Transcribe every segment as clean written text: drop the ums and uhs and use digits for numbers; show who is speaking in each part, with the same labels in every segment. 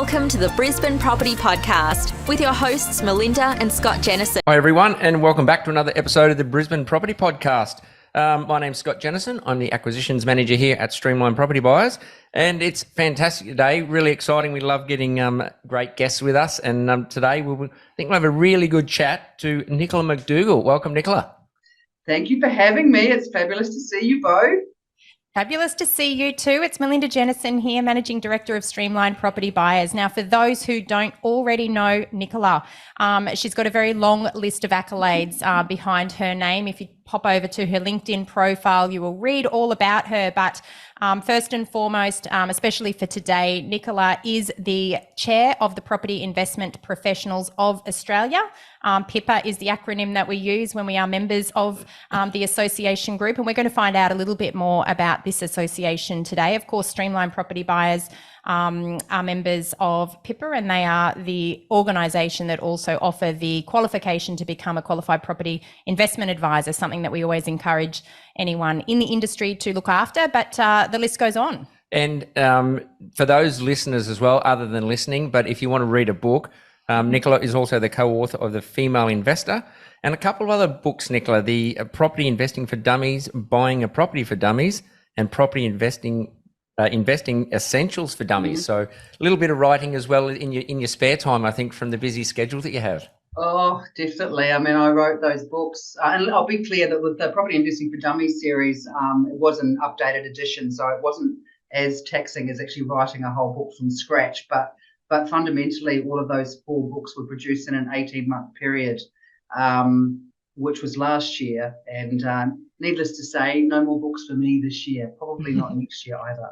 Speaker 1: Welcome to the Brisbane Property Podcast with your hosts Melinda and Scott Jennison.
Speaker 2: Hi everyone, and welcome back to another episode of the Brisbane Property Podcast. My name's Scott Jennison. I'm the Acquisitions Manager here at Streamline Property Buyers, and it's fantastic today, really exciting. We love getting great guests with us, and today I think we'll have a really good chat to Nicola McDougall. Welcome, Nicola.
Speaker 3: Thank you for having me. It's fabulous to see you both.
Speaker 4: Fabulous to see you too. It's Melinda Jennison here, Managing Director of Streamline Property Buyers. Now, for those who don't already know Nicola, she's got a very long list of accolades behind her name. If you pop over to her LinkedIn profile, you will read all about her. But first and foremost, especially for today, Nicola is the chair of the Property Investment Professionals of Australia. PIPA is the acronym that we use when we are members of the association group. And we're going to find out a little bit more about this association today. Of course, Streamline Property Buyers are members of PIPA, and they are the organisation that also offer the qualification to become a qualified property investment advisor, something that we always encourage anyone in the industry to look after, but the list goes on.
Speaker 2: And for those listeners as well, other than listening, but if you want to read a book, Nicola is also the co-author of The Female Investor and a couple of other books, Nicola, the Property Investing for Dummies, Buying a Property for Dummies, and Property Investing Essentials for Dummies. So a little bit of writing as well in your spare time, I think, from the busy schedule that you have.
Speaker 3: Oh, definitely. I mean, I wrote those books, and I'll be clear that with the Property Investing for Dummies series, it was an updated edition, so it wasn't as taxing as actually writing a whole book from scratch. But fundamentally, all of those 4 books were produced in an 18-month period, which was last year. And needless to say, no more books for me this year, probably not next year either.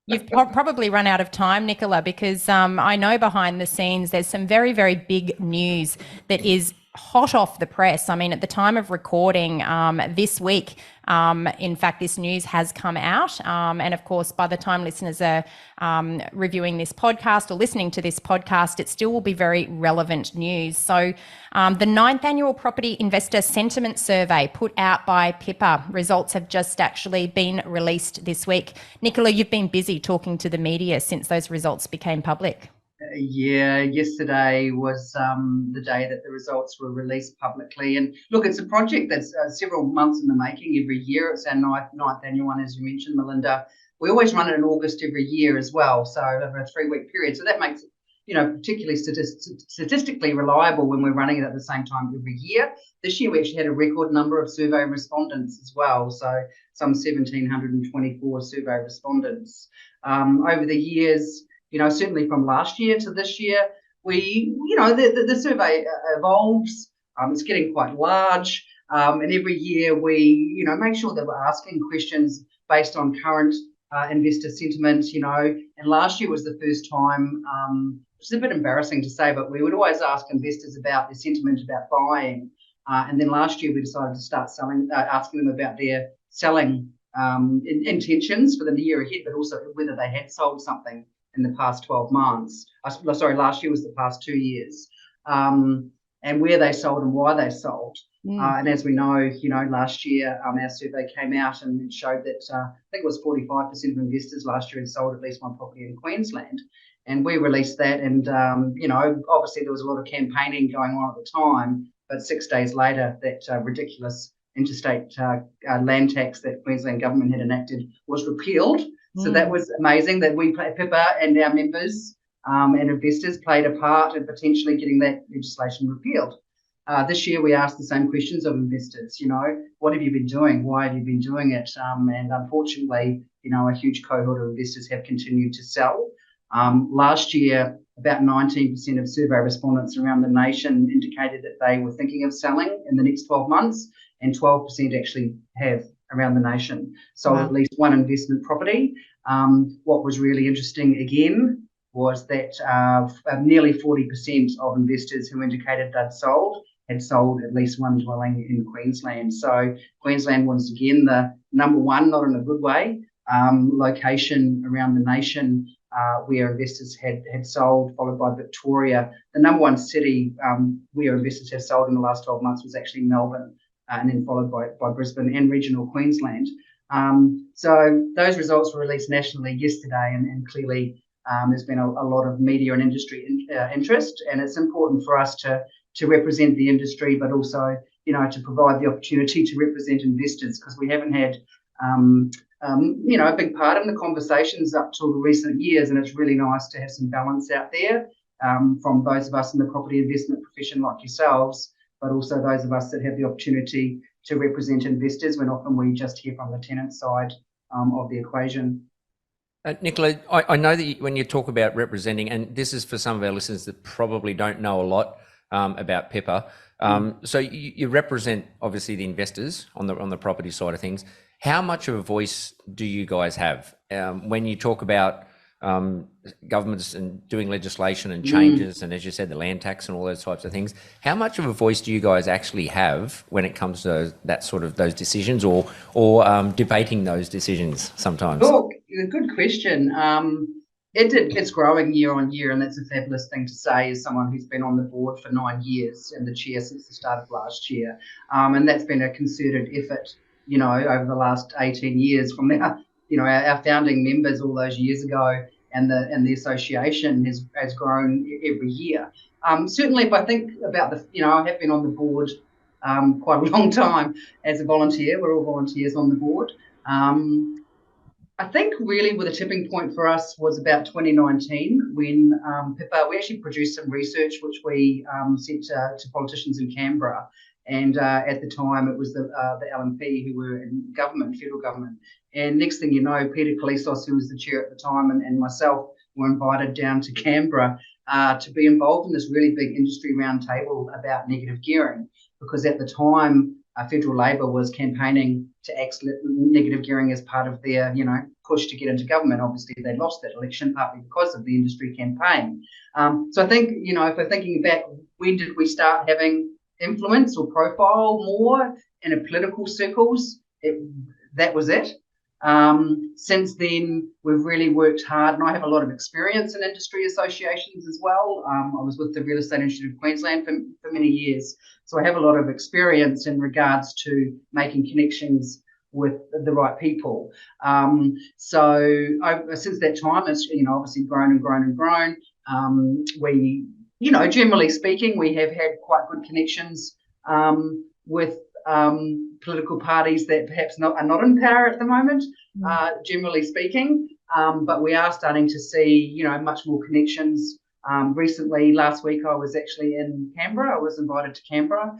Speaker 4: You've probably run out of time, Nicola, because I know behind the scenes there's some very, very big news that is hot off the press. I mean, at the time of recording this week, in fact, this news has come out. And of course, by the time listeners are reviewing this podcast or listening to this podcast, it still will be very relevant news. So the 9th Annual Property Investor Sentiment Survey put out by PIPA, results have just actually been released this week. Nicola, you've been busy talking to the media since those results became public.
Speaker 3: Yeah, yesterday was the day that the results were released publicly. And look, it's a project that's several months in the making every year. It's our ninth annual one, as you mentioned, Melinda. We always run it in August every year as well, so over a 3-week period. So that makes it, particularly statistically reliable when we're running it at the same time every year. This year we actually had a record number of survey respondents as well, so some 1,724 survey respondents. Over the years, certainly from last year to this year, the survey evolves. It's getting quite large, and every year we, make sure that we're asking questions based on current investor sentiment. And last year was the first time, which is a bit embarrassing to say, but we would always ask investors about their sentiment about buying, and then last year we decided to start asking them about their selling intentions for the year ahead, but also whether they had sold something in the past 12 months. Last year was the past 2 years, and where they sold and why they sold. And as we know, last year our survey came out and it showed that I think it was 45% of investors last year had sold at least one property in Queensland. And we released that, and obviously there was a lot of campaigning going on at the time, but 6 days later that ridiculous interstate land tax that Queensland government had enacted was repealed. So that was amazing that we, PIPA, and our members and investors played a part in potentially getting that legislation repealed. This year we asked the same questions of investors, what have you been doing? Why have you been doing it? And unfortunately, a huge cohort of investors have continued to sell. Last year, about 19% of survey respondents around the nation indicated that they were thinking of selling in the next 12 months, and 12% actually have around the nation sold at least one investment property. What was really interesting again was that nearly 40% of investors who indicated they'd sold had sold at least one dwelling in Queensland. So Queensland was again the number one, not in a good way, location around the nation where investors had sold, followed by Victoria. The number one city where investors have sold in the last 12 months was actually Melbourne, and then followed by Brisbane and regional Queensland. So those results were released nationally yesterday, and clearly There's been a lot of media and industry interest, and it's important for us to represent the industry, but also, to provide the opportunity to represent investors, because we haven't had, a big part in the conversations up till the recent years, and it's really nice to have some balance out there from those of us in the property investment profession like yourselves, but also those of us that have the opportunity to represent investors when often we just hear from the tenant side of the equation.
Speaker 2: Nicola, I know that when you talk about representing, and this is for some of our listeners that probably don't know a lot about Pippa, so you represent obviously the investors on the property side of things. How much of a voice do you guys have when you talk about governments and doing legislation and changes, and as you said, the land tax and all those types of things? How much of a voice do you guys actually have when it comes to that sort of those decisions, or debating those decisions sometimes?
Speaker 3: Oh, good question. It's growing year on year, and that's a fabulous thing to say as someone who's been on the board for 9 years and the chair since the start of last year. And that's been a concerted effort, over the last 18 years from our founding members all those years ago, and the association has grown every year. Certainly, if I think about I have been on the board quite a long time as a volunteer. We're all volunteers on the board. I think really with a tipping point for us was about 2019 when Pippa, we actually produced some research which we sent to politicians in Canberra. And at the time, it was the LNP who were in government, federal government. And next thing you know, Peter Kalisos, who was the chair at the time, and myself were invited down to Canberra to be involved in this really big industry roundtable about negative gearing, because at the time, Federal Labor was campaigning to axe negative gearing as part of their, push to get into government. Obviously, they lost that election partly because of the industry campaign. So I think, if we're thinking back, when did we start having influence or profile more in a political circles? That was it. Since then, we've really worked hard, and I have a lot of experience in industry associations as well. I was with the Real Estate Institute of Queensland for many years, so I have a lot of experience in regards to making connections with the right people. So since that time, it's obviously grown and grown and grown. We, generally speaking, we have had quite good connections with political parties that perhaps are not in power at the moment, generally speaking, but we are starting to see, much more connections. Recently, last week, I was actually in Canberra. I was invited to Canberra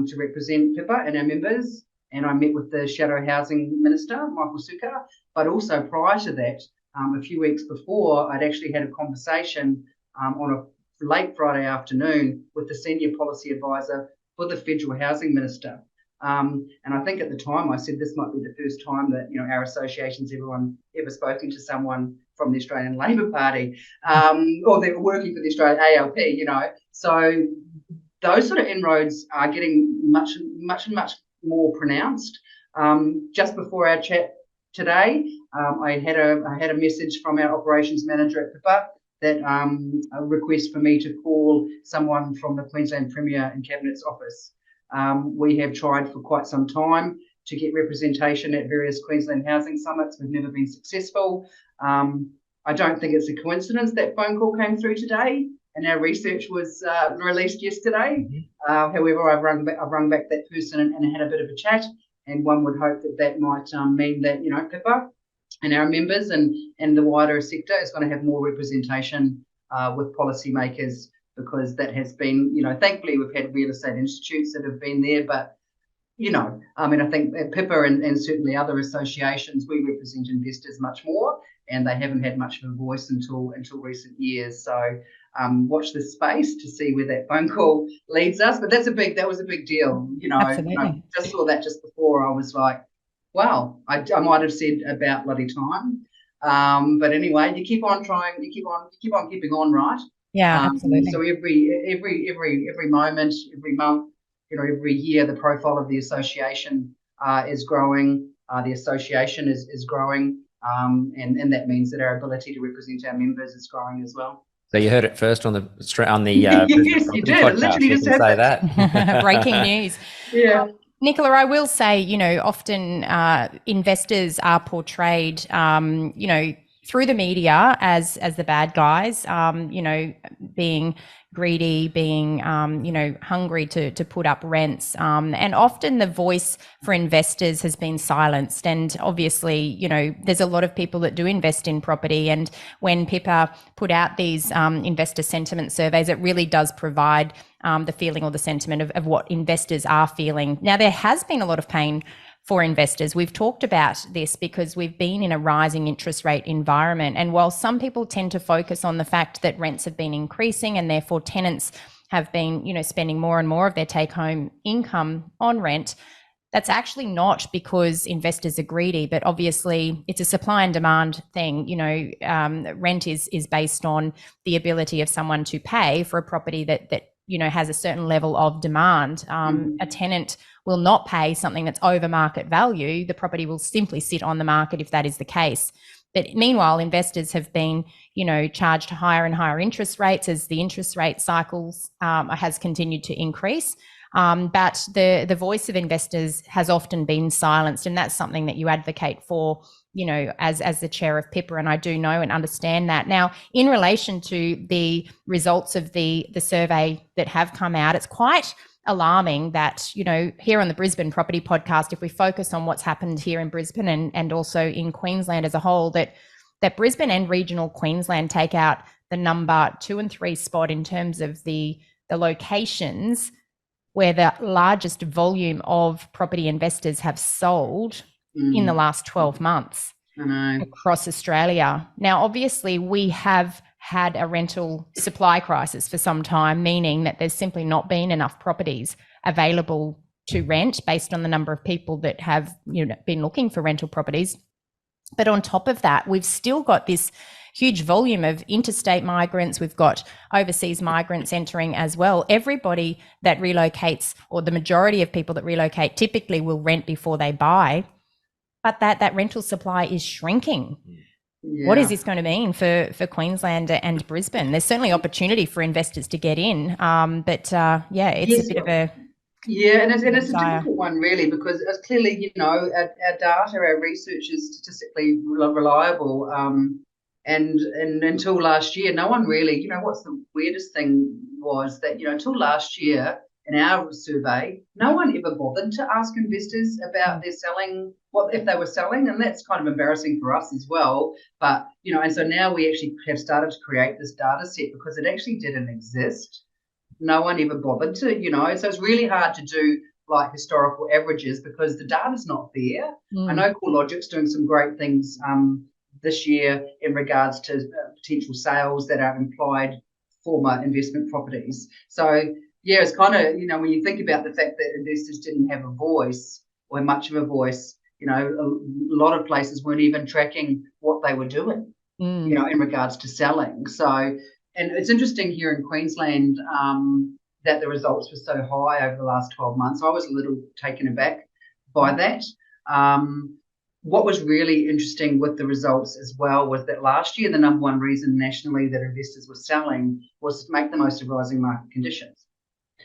Speaker 3: to represent Pippa and our members, and I met with the Shadow Housing Minister, Michael Sukkar. But also prior to that, a few weeks before, I'd actually had a conversation on a late Friday afternoon with the Senior Policy Advisor for the Federal Housing Minister. And I think at the time I said this might be the first time that our association's ever spoken to someone from the Australian Labor Party, or they were working for the Australian ALP. So those sort of inroads are getting much more pronounced. Just before our chat today, I had a message from our operations manager at Pippa that a request for me to call someone from the Queensland Premier and Cabinet's office. We have tried for quite some time to get representation at various Queensland housing summits. We've never been successful. I don't think it's a coincidence that phone call came through today and our research was released yesterday. However, I've rung back that person and had a bit of a chat, and one would hope that might mean that Pippa and our members and the wider sector is going to have more representation with policymakers, because that has been, thankfully we've had real estate institutes that have been there, but I think at Pippa and certainly other associations, we represent investors much more, and they haven't had much of a voice until recent years. So watch this space to see where that phone call leads us. But that was a big deal.
Speaker 4: Absolutely.
Speaker 3: I just saw that just before. I was like, wow, I might have said about bloody time. But anyway, you keep on trying, you keep on keeping on, right?
Speaker 4: Yeah, absolutely.
Speaker 3: So every moment, every month, every year, the profile of the association is growing. The association is growing, and that means that our ability to represent our members is growing as well.
Speaker 2: So you heard it first on the
Speaker 3: yes, you did.
Speaker 2: Podcast.
Speaker 3: Literally just
Speaker 2: say that.
Speaker 4: Breaking news.
Speaker 3: Yeah.
Speaker 4: Nicola, I will say, often investors are portrayed, through the media as the bad guys, being greedy, being, hungry to put up rents. And often the voice for investors has been silenced. And obviously, there's a lot of people that do invest in property. And when Pippa put out these investor sentiment surveys, it really does provide the feeling or the sentiment of what investors are feeling. Now, there has been a lot of pain for investors. We've talked about this because we've been in a rising interest rate environment. And while some people tend to focus on the fact that rents have been increasing and therefore tenants have been, spending more and more of their take-home income on rent, that's actually not because investors are greedy, but obviously it's a supply and demand thing. Rent is based on the ability of someone to pay for a property that has a certain level of demand. A tenant will not pay something that's over market value. The property will simply sit on the market if that is the case. But meanwhile, investors have been, charged higher and higher interest rates as the interest rate cycles has continued to increase. But the voice of investors has often been silenced, and that's something that you advocate for, as the chair of Pippa, and I do know and understand that. Now, in relation to the results of the survey that have come out, it's quite alarming that, here on the Brisbane Property Podcast, if we focus on what's happened here in Brisbane and also in Queensland as a whole, that Brisbane and regional Queensland take out the number 2 and 3 spot in terms of the locations where the largest volume of property investors have sold in the last 12 months across Australia. Now, obviously, we have had a rental supply crisis for some time, meaning that there's simply not been enough properties available to rent based on the number of people that have been looking for rental properties. But on top of that, we've still got this huge volume of interstate migrants. We've got overseas migrants entering as well. Everybody that relocates, or the majority of people that relocate, typically will rent before they buy, but that rental supply is shrinking. Yeah. What is this going to mean for Queensland and Brisbane? There's certainly opportunity for investors to get in, but a bit of a...
Speaker 3: Yeah, and it's a difficult one, really, because it's clearly, our data, our research is statistically reliable. And until last year, no one really, what's the weirdest thing was that, until last year in our survey, no one ever bothered to ask investors about their selling, what if they were selling, and that's kind of embarrassing for us as well. But, and so now we actually have started to create this data set because it actually didn't exist. No one ever bothered to, so it's really hard to do like historical averages because the data's not there. I know CoreLogic's doing some great things this year in regards to potential sales that are implied former investment properties. So, yeah, it's kind of, when you think about the fact that investors didn't have a voice or much of a voice, a lot of places weren't even tracking what they were doing, in regards to selling. So, and it's interesting here in Queensland that the results were so high over the last 12 months. I was a little taken aback by that. What was really interesting with the results as well was that last year, the number one reason nationally that investors were selling was to make the most of rising market conditions.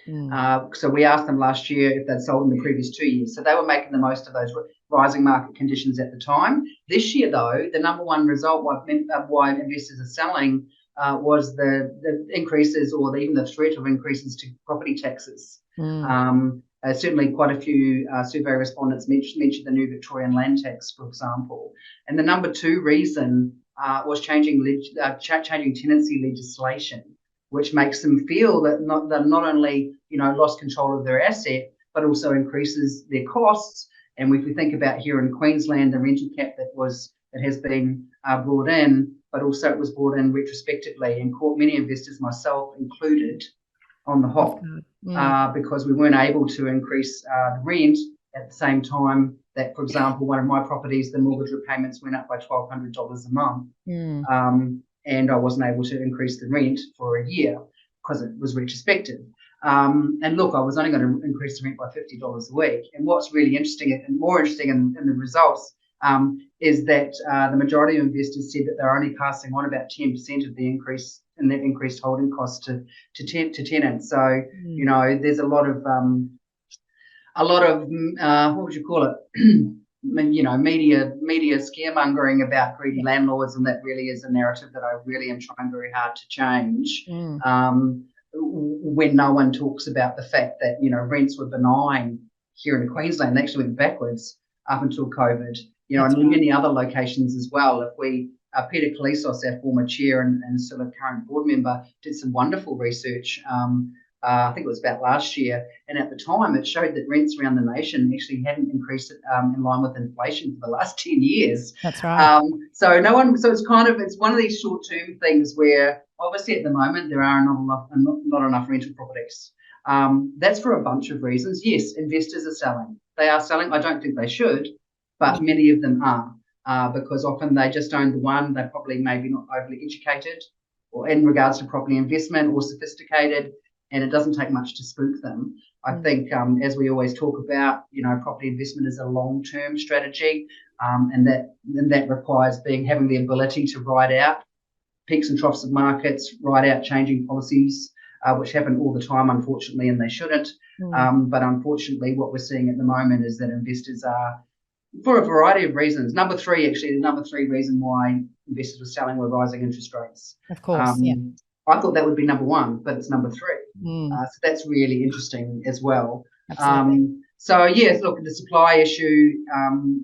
Speaker 3: So we asked them last year if they'd sold in the previous 2 years. So they were making the most of those rising market conditions at the time. This year, though, the number one result why investors are selling was the increases or even the threat of increases to property taxes. Certainly quite a few survey respondents mentioned the new Victorian land tax, for example. And the number two reason was changing tenancy legislation, which makes them feel that they're not only lost control of their asset, but also increases their costs. And if we think about here in Queensland, the rental cap that has been brought in, but also it was brought in retrospectively and caught many investors, myself included, on the hop because we weren't able to increase the rent at the same time that, for example, one of my properties, the mortgage repayments went up by $1,200 a month. And I wasn't able to increase the rent for a year because it was retrospective. And look, I was only going to increase the rent by $50 a week. And what's really interesting and more interesting in the results is that the majority of investors said that they're only passing on about 10% of the increase in their increased holding costs to tenants. So, there's a lot of what would you call it? media scaremongering about greedy landlords, and that really is a narrative that I really am trying very hard to change. When no one talks about the fact that rents were benign here in Queensland, they actually went backwards up until COVID. And many other locations as well. If we Peter Kalisos, our former chair and still a current board member, did some wonderful research. I think it was about last year, and at the time it showed that rents around the nation actually hadn't increased in line with inflation for the last 10 years.
Speaker 4: That's right.
Speaker 3: So it's one of these short-term things where obviously at the moment there are not enough rental properties. That's for a bunch of reasons. Yes, investors are selling. They are selling. I don't think they should, but many of them are because often they just own the one. They're probably maybe not overly educated or in regards to property investment or sophisticated, and it doesn't take much to spook them. I think, as we always talk about, property investment is a long-term strategy, and that requires having the ability to ride out peaks and troughs of markets, ride out changing policies, which happen all the time, unfortunately, and they shouldn't. But unfortunately, what we're seeing at the moment is that investors are, for a variety of reasons. The number three reason why investors were selling were rising interest rates.
Speaker 4: Of course,
Speaker 3: I thought that would be number one, but it's number three. So that's really interesting as well.
Speaker 4: Absolutely.
Speaker 3: So yes, look, the supply issue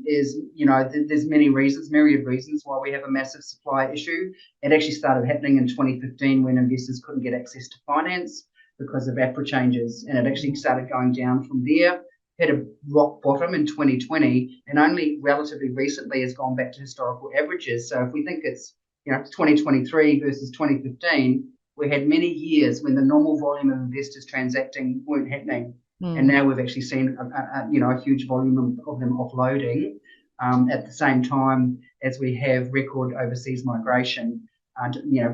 Speaker 3: is, there's myriad reasons why we have a massive supply issue. It actually started happening in 2015 when investors couldn't get access to finance because of APRA changes, and it actually started going down from there. Hit a rock bottom in 2020, and only relatively recently has gone back to historical averages. So if we think it's 2023 versus 2015, we had many years when the normal volume of investors transacting weren't happening, and now we've actually seen a huge volume of them offloading at the same time as we have record overseas migration.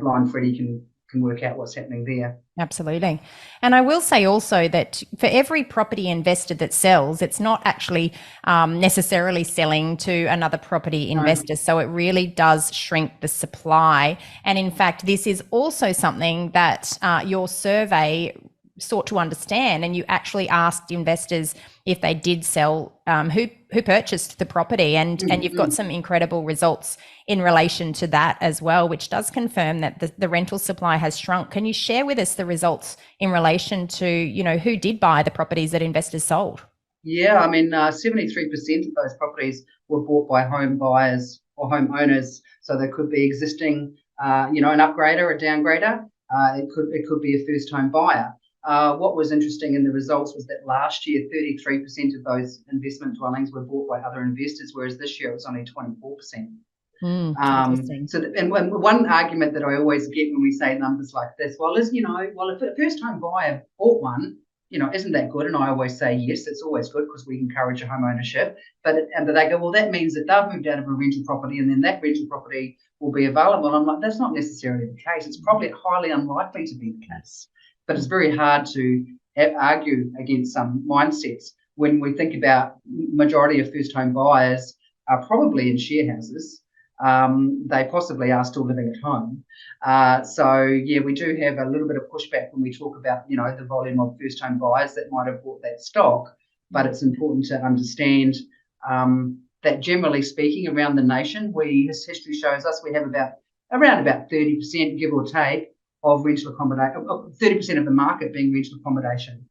Speaker 3: Blind Freddie can work out what's happening there.
Speaker 4: Absolutely. And I will say also that for every property investor that sells, it's not actually necessarily selling to another property investor. So it really does shrink the supply. And in fact, this is also something that your survey sought to understand, and you actually asked investors if they did sell, who purchased the property, and you've got some incredible results in relation to that as well, which does confirm that the rental supply has shrunk. Can you share with us the results in relation to who did buy the properties that investors sold?
Speaker 3: Yeah, 73% of those properties were bought by home buyers or home owners, so they could be existing, an upgrader, a downgrader. It could be a first home buyer. What was interesting in the results was that last year, 33% of those investment dwellings were bought by other investors, whereas this year it was only 24%. And one argument that I always get when we say numbers like this, if a first home buyer bought one, isn't that good? And I always say, yes, it's always good because we encourage a home ownership. But they go, well, that means that they've moved out of a rental property and then that rental property will be available. And I'm like, that's not necessarily the case. It's probably highly unlikely to be the case. But it's very hard to argue against some mindsets when we think about majority of first home buyers are probably in share houses. They possibly are still living at home. We do have a little bit of pushback when we talk about, the volume of first home buyers that might have bought that stock. But it's important to understand that generally speaking around the nation, history shows us we have around about 30%, give or take, of rental accommodation, 30% of the market being rental accommodation.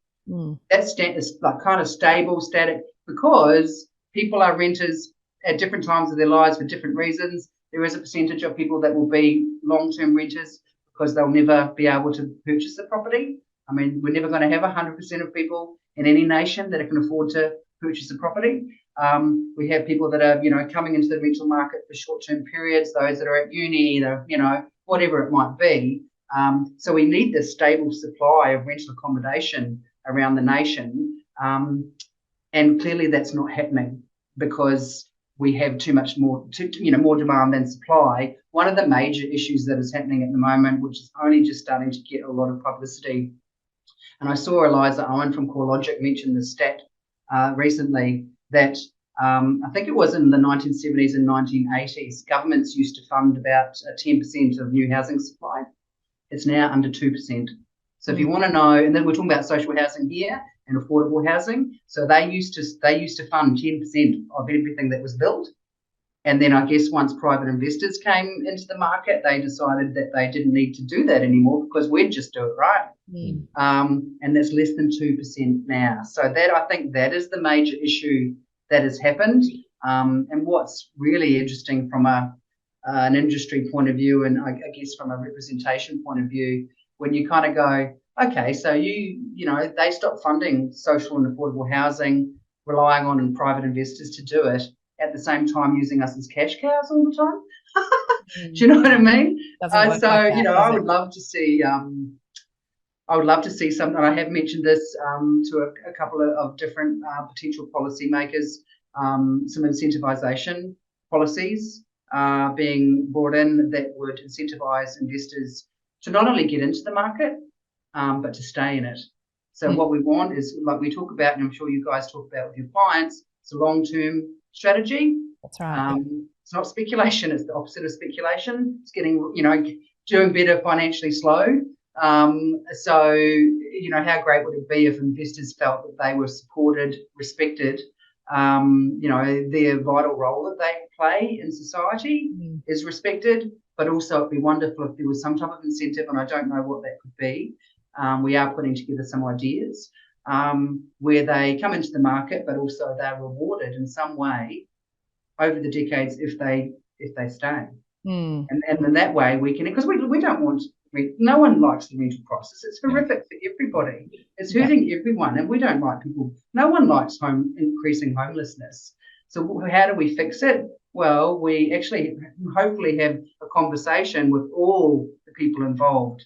Speaker 3: That's kind of stable, static, because people are renters at different times of their lives for different reasons. There is a percentage of people that will be long-term renters because they'll never be able to purchase a property. We're never going to have 100% of people in any nation that can afford to purchase a property. We have people that are, coming into the rental market for short-term periods, those that are at uni, whatever it might be. So we need this stable supply of rental accommodation around the nation. And clearly that's not happening because we have more demand than supply. One of the major issues that is happening at the moment, which is only just starting to get a lot of publicity, and I saw Eliza Owen from CoreLogic mention the stat recently that I think it was in the 1970s and 1980s, governments used to fund about 10% of new housing supply. It's now under 2%. So if you want to know, and then we're talking about social housing here, and affordable housing. So they used to fund 10% of everything that was built. And then I guess once private investors came into the market, they decided that they didn't need to do that anymore because we'd just do it right. And that's less than 2% now. So that, I think, that is the major issue that has happened. And what's really interesting from an industry point of view, and I guess from a representation point of view, when you kind of go, okay, so they stopped funding social and affordable housing, relying on private investors to do it, at the same time using us as cash cows all the time. Do you know what I mean? I would love to see. I would love to see something. I have mentioned this to a couple of different potential policymakers. Some incentivisation policies being brought in that would incentivise investors to not only get into the market, but to stay in it. So what we want is, like we talk about, and I'm sure you guys talk about with your clients, it's a long-term strategy.
Speaker 4: That's right.
Speaker 3: It's not speculation. It's the opposite of speculation. It's getting, doing better financially slow. So, how great would it be if investors felt that they were supported, respected, their vital role that they play in society is respected, but also it'd be wonderful if there was some type of incentive, and I don't know what that could be. We are putting together some ideas where they come into the market, but also they're rewarded in some way over the decades if they stay. And in that way we can, because we don't want, no one likes the rental crisis. It's horrific for everybody. It's hurting everyone, and we don't like people. No one likes increasing homelessness. So how do we fix it? Well, we actually hopefully have a conversation with all the people involved,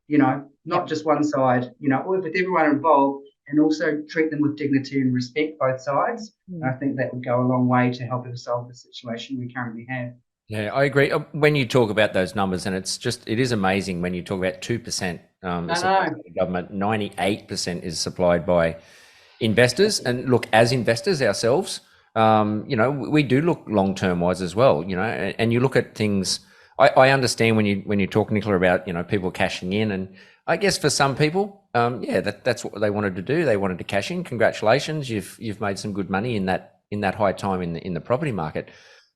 Speaker 3: not just one side, with everyone involved, and also treat them with dignity and respect, both sides. I think that would go a long way to help us solve the situation we currently have.
Speaker 2: Yeah, I agree. When you talk about those numbers, and it is amazing when you talk about 2% by the government, 98% is supplied by investors. And look, as investors ourselves, we do look long-term wise as well, and you look at things. I understand when you talk, Nicola, about, people cashing in, and I guess for some people, that's what they wanted to do. They wanted to cash in. Congratulations, you've made some good money in that high time in the property market.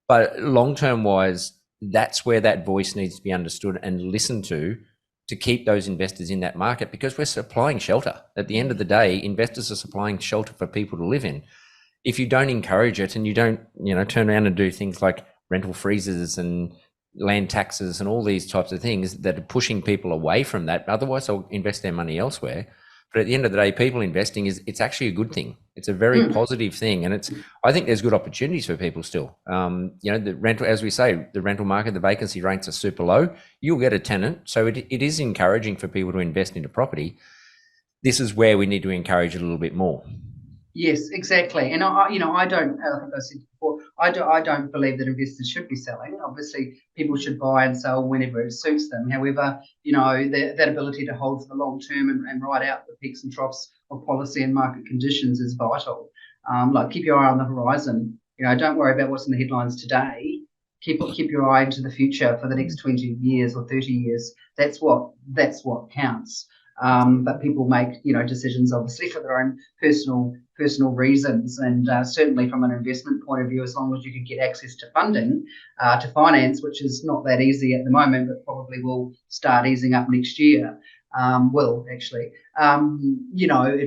Speaker 2: But long-term wise, that's where that voice needs to be understood and listened to keep those investors in that market, because we're supplying shelter. At the end of the day, investors are supplying shelter for people to live in. If you don't encourage it and you don't, turn around and do things like rental freezes and land taxes and all these types of things that are pushing people away from that, otherwise they'll invest their money elsewhere. But at the end of the day, people investing it's actually a good thing. It's a very positive thing, and I think there's good opportunities for people still. The rental, as we say, the rental market, the vacancy rates are super low. You'll get a tenant, so it is encouraging for people to invest into property. This is where we need to encourage it a little bit more.
Speaker 3: Yes, exactly. And I don't, like I said before, I don't believe that investors should be selling. Obviously, people should buy and sell whenever it suits them. However, that ability to hold for the long term and ride out the peaks and troughs of policy and market conditions is vital. Keep your eye on the horizon. Don't worry about what's in the headlines today. Keep your eye into the future for the next 20 years or 30 years. That's what counts. But people make decisions obviously for their own personal reasons, and certainly from an investment point of view, as long as you can get access to funding to finance, which is not that easy at the moment, but probably will start easing up next year. A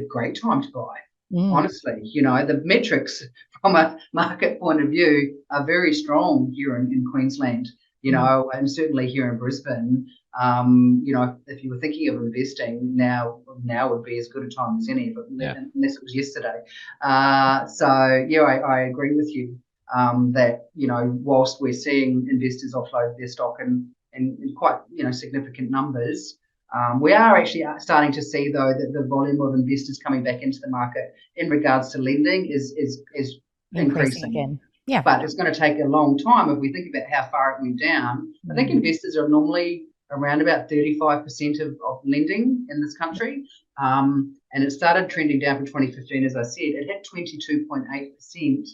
Speaker 3: great time to buy. Honestly, the metrics from a market point of view are very strong here in Queensland. And certainly here in Brisbane. If you were thinking of investing, now would be as good a time as any, but unless it was yesterday. I agree with you that, whilst we're seeing investors offload their stock in quite, significant numbers, we are actually starting to see, though, that the volume of investors coming back into the market in regards to lending is increasing again. Yeah. But it's going to take a long time. If we think about how far it went down, I think investors are normally around about 35% of lending in this country. And it started trending down from 2015, as I said. It hit 22.8%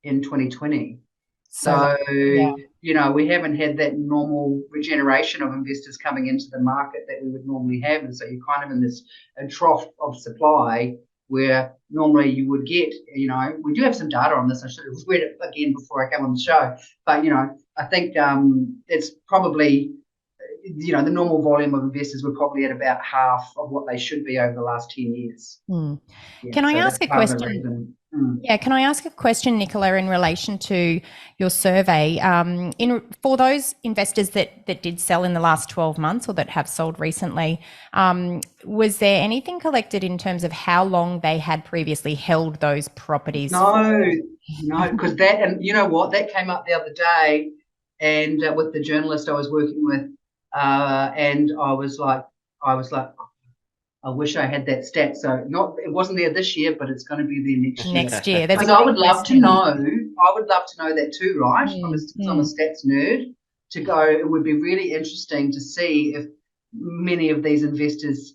Speaker 3: in 2020. So, we haven't had that normal regeneration of investors coming into the market that we would normally have. And so you're kind of in this trough of supply where normally you would get, we do have some data on this. I should have read it again before I come on the show. But, I think it's probably, the normal volume of investors were probably at about half of what they should be over the last 10 years.
Speaker 4: Mm.
Speaker 3: Yeah,
Speaker 4: Can I
Speaker 3: so
Speaker 4: ask
Speaker 3: that's
Speaker 4: a
Speaker 3: part of the
Speaker 4: question?
Speaker 3: reason.
Speaker 4: Yeah, can I ask a question, Nicola, in relation to your survey? For those investors that did sell in the last 12 months or that have sold recently, was there anything collected in terms of how long they had previously held those properties?
Speaker 3: No, because that, and you know what, that came up the other day, and with the journalist I was working with, and I was like, I wish I had that stat. So it wasn't there this year, but it's going to be there next year.
Speaker 4: Next year.
Speaker 3: Because I would love to know. I would love to know that too, right? I'm a stats nerd. To go, it would be really interesting to see if many of these investors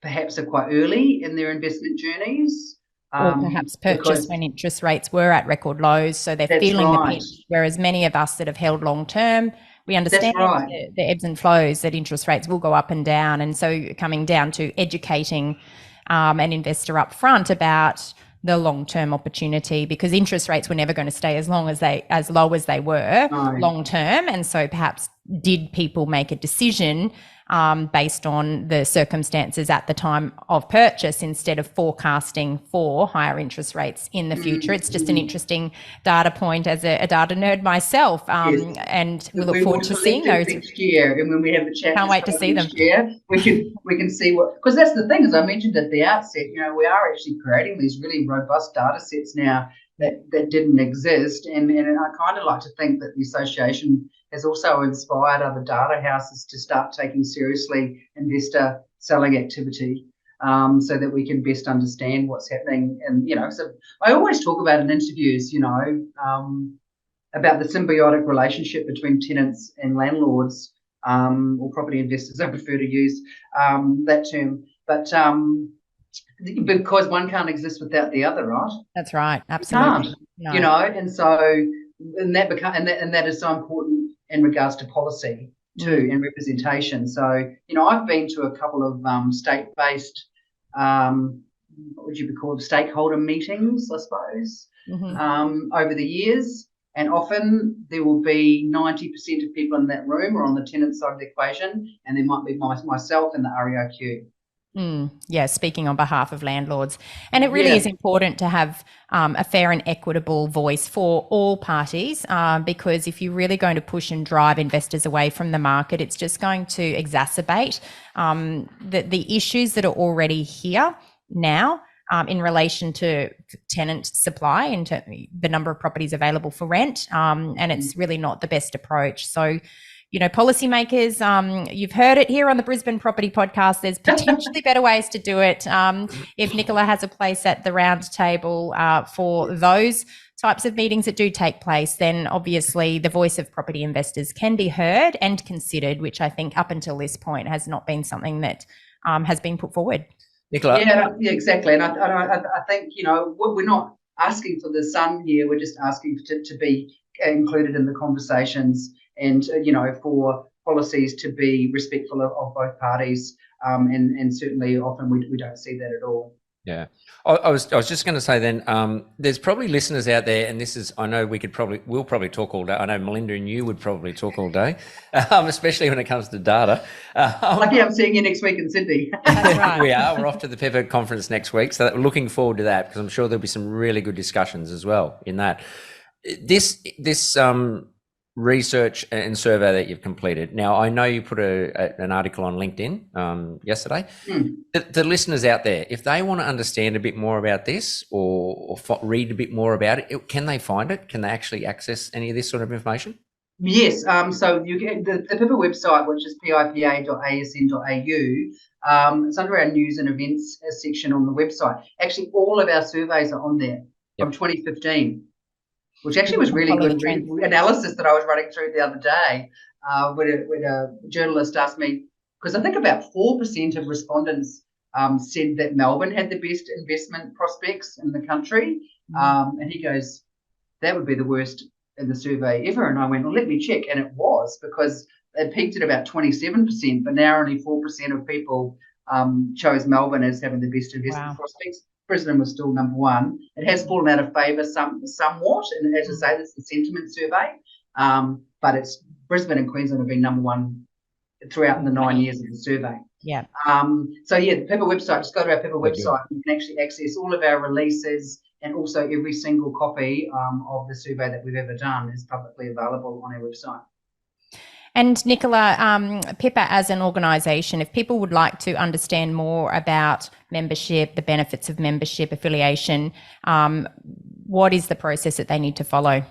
Speaker 3: perhaps are quite early in their investment journeys.
Speaker 4: Or perhaps purchased when interest rates were at record lows, so they're feeling the pinch. Whereas many of us that have held long term, we understand the ebbs and flows, that interest rates will go up and down. And so coming down to educating an investor up front about the long-term opportunity, because interest rates were never going to stay as low as they were long term. And so perhaps did people make a decision based on the circumstances at the time of purchase instead of forecasting for higher interest rates in the future? It's just an interesting data point as a data nerd myself, and we look forward to seeing those
Speaker 3: next year. And when we have a chat,
Speaker 4: can't wait to see them.
Speaker 3: Year, we can see what, because that's the thing, as I mentioned at the outset, we are actually creating these really robust data sets now that didn't exist, and I kind of like to think that the association has also inspired other data houses to start taking seriously investor selling activity, so that we can best understand what's happening. And so I always talk about in interviews, about the symbiotic relationship between tenants and landlords, or property investors. I prefer to use that term, but because one can't exist without the other, right?
Speaker 4: That's right, absolutely.
Speaker 3: No. And so that is so important in regards to policy too, and representation. So I've been to a couple of state-based, what would you be called, stakeholder meetings, I suppose, over the years, and often there will be 90% of people in that room are on the tenant side of the equation, and there might be myself and the REIQ.
Speaker 4: Yeah, speaking on behalf of landlords. And it really is important to have a fair and equitable voice for all parties, because if you're really going to push and drive investors away from the market, it's just going to exacerbate the issues that are already here now in relation to tenant supply and to the number of properties available for rent. And it's really not the best approach. So, policymakers, you've heard it here on the Brisbane Property Podcast. There's potentially better ways to do it. If Nicola has a place at the round table for those types of meetings that do take place, then obviously the voice of property investors can be heard and considered, which I think up until this point has not been something that has been put forward.
Speaker 2: Nicola?
Speaker 3: Yeah, exactly. And I think, we're not asking for the sun here. We're just asking to be included in the conversations, and for policies to be respectful of both parties, and certainly often we don't see that at all.
Speaker 2: Yeah, I was just going to say then, there's probably listeners out there, and I know we'll probably talk all day. I know Melinda and you would probably talk all day, especially when it comes to data.
Speaker 3: Lucky I'm seeing you next week in Sydney.
Speaker 4: That's right.
Speaker 2: We are. We're off to the Pepper conference next week, so we're looking forward to that, because I'm sure there'll be some really good discussions as well in that. This research and survey that you've completed. Now, I know you put an article on LinkedIn yesterday. The listeners out there, if they want to understand a bit more about this or read a bit more about it, can they find it? Can they actually access any of this sort of information?
Speaker 3: Yes. So you get the Pippa website, which is pipa.asn.au. It's under our news and events section on the website. Actually, all of our surveys are on there from 2015. Which actually was really good analysis that I was running through the other day, when a journalist asked me, because I think about 4% of respondents said that Melbourne had the best investment prospects in the country. And he goes, that would be the worst in the survey ever. And I went, well, let me check. And it was, because it peaked at about 27%, but now only 4% of people chose Melbourne as having the best investment prospects. Brisbane was still number one. It has fallen out of favour somewhat, and as I say, this is a sentiment survey, but it's Brisbane and Queensland have been number one throughout the 9 years of the survey.
Speaker 4: Yeah.
Speaker 3: So yeah, the Pippa website, just go to our Pippa website. You can actually access all of our releases, and also every single copy of the survey that we've ever done is publicly available on our website.
Speaker 4: And Nicola, Pippa as an organisation, if people would like to understand more about membership, the benefits of membership, affiliation, what is the process that they need to follow?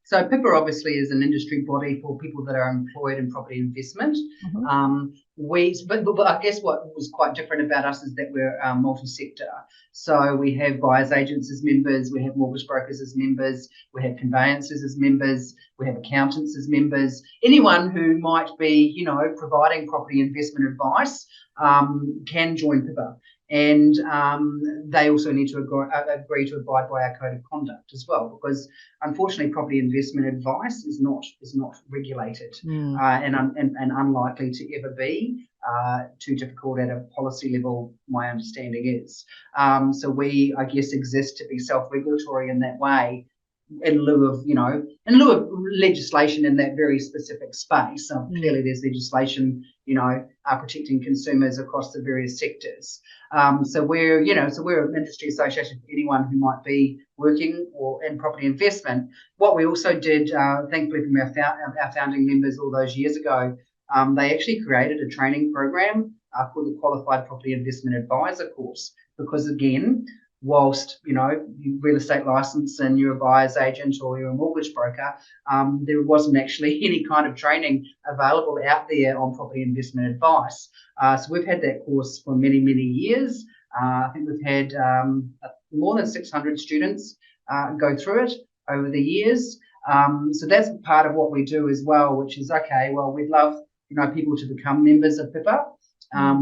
Speaker 3: So Pippa obviously is an industry body for people that are employed in property investment. But I guess what was quite different about us is that we're multi-sector. So we have buyers agents as members, we have mortgage brokers as members, we have conveyancers as members, we have accountants as members. Anyone who might be, providing property investment advice can join Pippa. And they also need to agree to abide by our code of conduct as well, because unfortunately, property investment advice is not regulated and unlikely to ever be. Too difficult at a policy level, my understanding is. So we, I guess, exist to be self-regulatory in that way, in lieu of legislation in that very specific space. So clearly there's legislation, protecting consumers across the various sectors. So we're an industry association for anyone who might be working or in property investment. What we also did, thankfully from our founding members all those years ago, they actually created a training program called the Qualified Property Investment Advisor course, because again, whilst you're real estate license and you're a buyer's agent or you're a mortgage broker, there wasn't actually any kind of training available out there on property investment advice. So we've had that course for many, many years. I think we've had more than 600 students go through it over the years. So that's part of what we do as well, which is, we'd love people to become members of Pippa.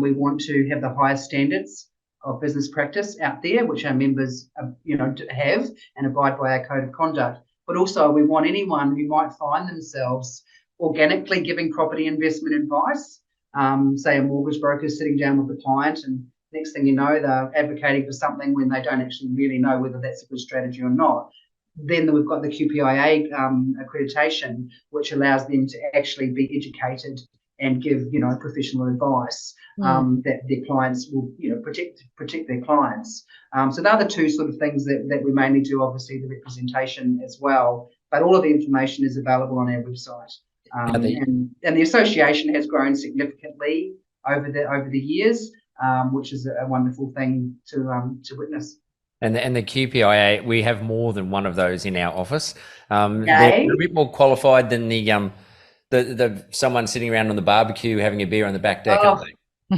Speaker 3: We want to have the highest standards of business practice out there, which our members, have and abide by our code of conduct. But also we want anyone who might find themselves organically giving property investment advice, say a mortgage broker sitting down with a client, and next thing you know, they're advocating for something when they don't actually really know whether that's a good strategy or not. Then we've got the QPIA accreditation, which allows them to actually be educated and give, professional advice that their clients will, protect their clients. So the other two sort of things that we mainly do, obviously the representation as well, but all of the information is available on our website. And the association has grown significantly over the years, which is a wonderful thing to witness.
Speaker 2: And the QPIA, we have more than one of those in our office. They're a bit more qualified than the someone sitting around on the barbecue having a beer on the back deck.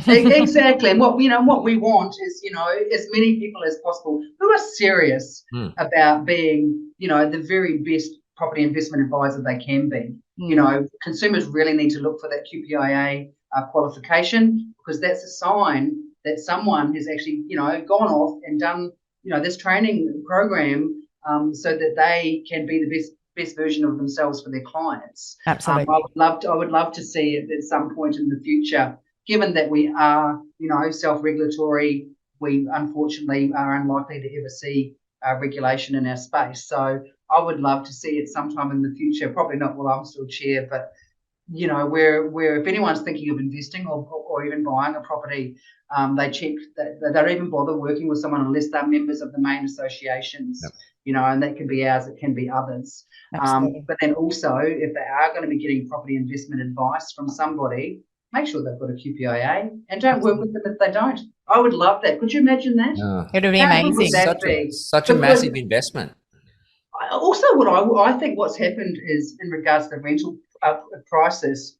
Speaker 3: Exactly. And what we want is, as many people as possible who are serious about being, the very best property investment advisor they can be. Consumers really need to look for that QPIA qualification, because that's a sign that someone has actually, gone off and done, this training program so that they can be the best version of themselves for their clients.
Speaker 4: Absolutely.
Speaker 3: I would love to see it at some point in the future, given that we are, self-regulatory. We unfortunately are unlikely to ever see regulation in our space. So I would love to see it sometime in the future, probably not while I'm still chair, but where if anyone's thinking of investing or even buying a property, they check that they don't even bother working with someone unless they're members of the main associations.
Speaker 2: Yep.
Speaker 3: And that can be ours, it can be others. But then also, if they are going to be getting property investment advice from somebody, make sure they've got a QPIA and don't work with them if they don't. I would love that. Could you imagine that?
Speaker 4: It would be amazing.
Speaker 2: Such a massive investment.
Speaker 3: Also, I think what's happened is, in regards to the rental prices,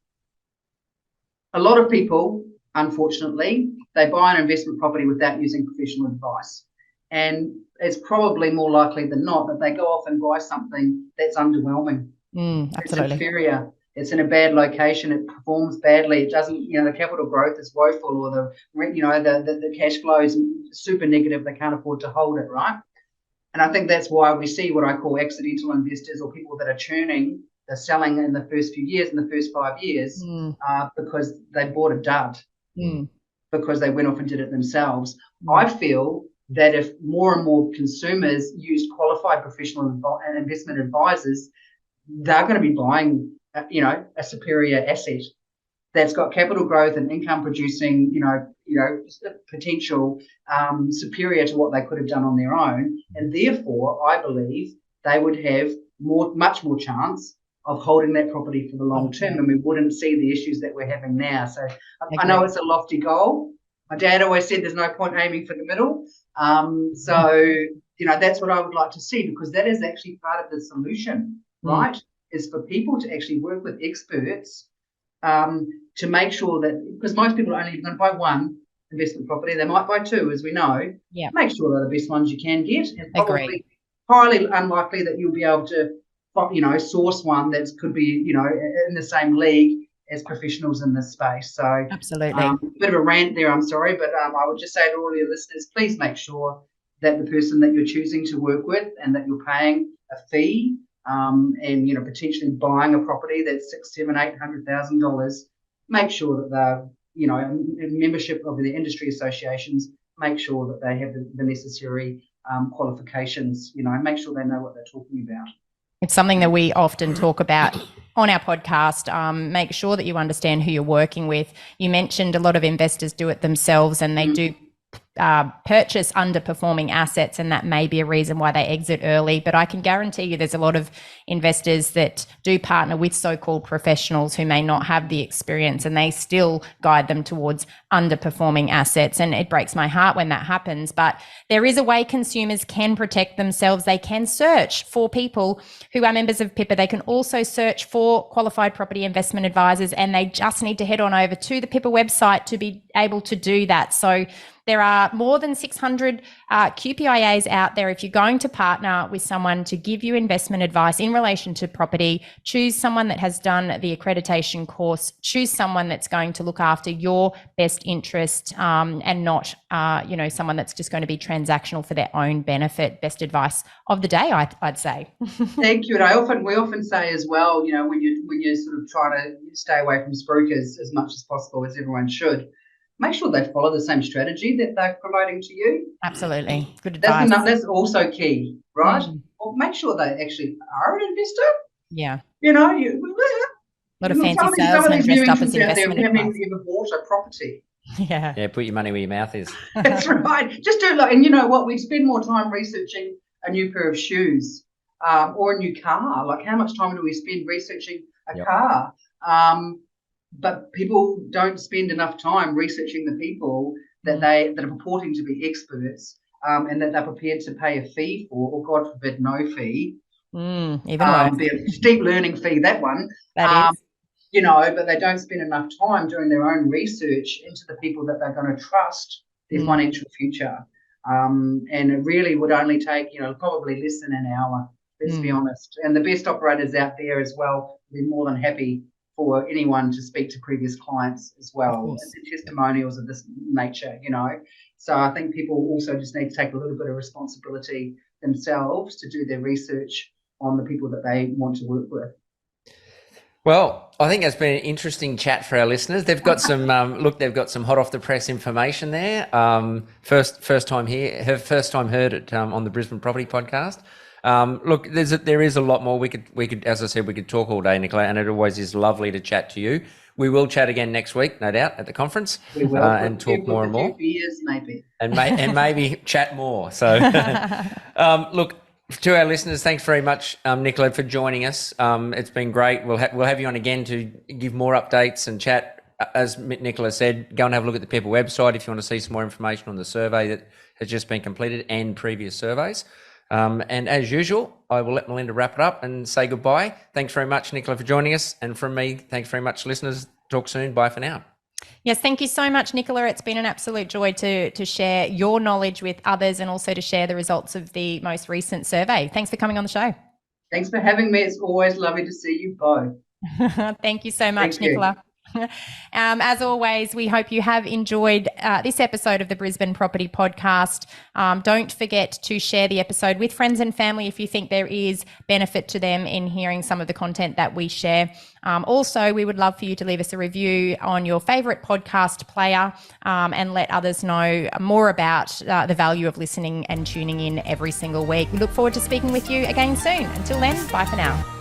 Speaker 3: a lot of people, unfortunately, they buy an investment property without using professional advice. And it's probably more likely than not that they go off and buy something that's underwhelming.
Speaker 4: Absolutely.
Speaker 3: It's inferior. It's in a bad location. It performs badly. It doesn't, the capital growth is woeful, or the rent, the cash flow is super negative. They can't afford to hold it, right? And I think that's why we see what I call accidental investors, or people that are churning, they're selling in the first few years, in the first 5 years, because they bought a dud, because they went off and did it themselves. I feel that if more and more consumers use qualified professional investment advisors, they're going to be buying, a superior asset that's got capital growth and income producing, potential superior to what they could have done on their own. And therefore, I believe they would have much more chance of holding that property for the long term, and we wouldn't see the issues that we're having now. So I know it's a lofty goal. My dad always said there's no point aiming for the middle. That's what I would like to see, because that is actually part of the solution, right? Is for people to actually work with experts to make sure that, because most people are only going to buy one investment property, they might buy two, as we know.
Speaker 4: Yeah.
Speaker 3: Make sure they're the best ones you can get, and probably highly unlikely that you'll be able to, source one that could be, in the same league as professionals in this space. So
Speaker 4: absolutely,
Speaker 3: a bit of a rant there, I'm sorry, but I would just say to all your listeners, please make sure that the person that you're choosing to work with and that you're paying a fee and potentially buying a property that's $600,000, $700,000, $800,000, make sure that they're in membership of the industry associations, make sure that they have the necessary qualifications, and make sure they know what they're talking about.
Speaker 4: It's something that we often talk about on our podcast. Make sure that you understand who you're working with. You mentioned a lot of investors do it themselves, and they do purchase underperforming assets, and that may be a reason why they exit early. But I can guarantee you there's a lot of investors that do partner with so-called professionals who may not have the experience, and they still guide them towards underperforming assets. And it breaks my heart when that happens. But there is a way consumers can protect themselves. They can search for people who are members of PIPA. They can also search for qualified property investment advisors, and they just need to head on over to the PIPA website to be able to do that. So there are more than 600 QPIAs out there. If you're going to partner with someone to give you investment advice in relation to property, choose someone that has done the accreditation course, choose someone that's going to look after your best interest and not, someone that's just going to be transactional for their own benefit. Best advice of the day, I'd say.
Speaker 3: Thank you. And we often say as well, when you're sort of trying to stay away from spruikers as much as possible, as everyone should, make sure they follow the same strategy that they're promoting to you.
Speaker 4: Absolutely. Good advice.
Speaker 3: That's also key, right? Or make sure they actually are an investor.
Speaker 4: Yeah.
Speaker 3: A
Speaker 4: lot of fancy salesmen dressed up as investment advisors.
Speaker 3: Have you ever bought a property?
Speaker 4: Yeah.
Speaker 2: Yeah, put your money where your mouth is.
Speaker 3: That's right. Just do it and you know what? We spend more time researching a new pair of shoes or a new car. Like, how much time do we spend researching a car? But people don't spend enough time researching the people that are purporting to be experts and that they're prepared to pay a fee for, or God forbid, no fee.
Speaker 4: Even worse.
Speaker 3: Be a steep learning fee, that one.
Speaker 4: That is.
Speaker 3: But they don't spend enough time doing their own research into the people that they're going to trust their financial future. And it really would only take, probably less than an hour, let's be honest. And the best operators out there as well will be more than happy for anyone to speak to previous clients as well, and testimonials of this nature, So I think people also just need to take a little bit of responsibility themselves to do their research on the people that they want to work with.
Speaker 2: Well, I think it's been an interesting chat for our listeners. They've got some they've got some hot off the press information there. First time heard it on the Brisbane Property Podcast. There is a lot more. We could, as I said, we could talk all day, Nicola, and it always is lovely to chat to you. We will chat again next week, no doubt, at the conference.
Speaker 3: We will,
Speaker 2: and talk more and more.
Speaker 3: Years, maybe.
Speaker 2: And maybe chat more. So, to our listeners, thanks very much, Nicola, for joining us. It's been great. We'll have you on again to give more updates and chat. As Nicola said, go and have a look at the PIPA website if you want to see some more information on the survey that has just been completed and previous surveys. And as usual, I will let Melinda wrap it up and say goodbye. Thanks very much, Nicola, for joining us. And from me, thanks very much, listeners. Talk soon. Bye for now.
Speaker 4: Yes, thank you so much, Nicola. It's been an absolute joy to share your knowledge with others and also to share the results of the most recent survey. Thanks for coming on the show.
Speaker 3: Thanks for having me. It's always lovely to see you both.
Speaker 4: Thank you so much, Nicola. As always, we hope you have enjoyed this episode of the Brisbane Property Podcast. Don't forget to share the episode with friends and family if you think there is benefit to them in hearing some of the content that we share. Also, we would love for you to leave us a review on your favourite podcast player and let others know more about the value of listening and tuning in every single week. We look forward to speaking with you again soon. Until then, bye for now.